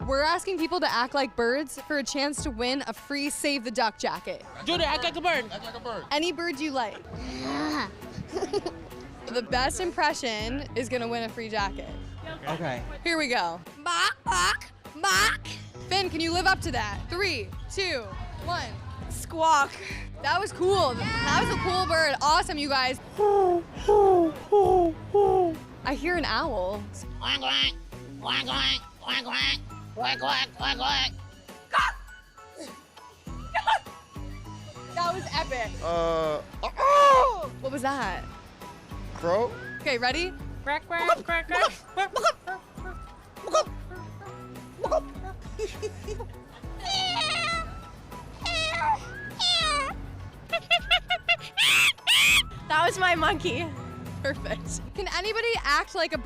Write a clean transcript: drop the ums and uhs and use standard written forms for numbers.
We're asking people to act like birds for a chance to win a free Save the Duck jacket. Judy, act like a bird. Act like a bird. Any bird you like. The best impression is gonna win a free jacket. Okay. Here we go. Mock, mock, mock. Finn, can you live up to that? 3, 2, 1. Squawk. That was cool. That was a cool bird. Awesome, you guys. I hear an owl. Quack, quack, quack, quack, quack, quack, quack, quack, quack, quack. That was epic. What was that? Crow. Okay, ready? Quack, quack, quack, quack. That was my monkey. Perfect. Can anybody act like a bird?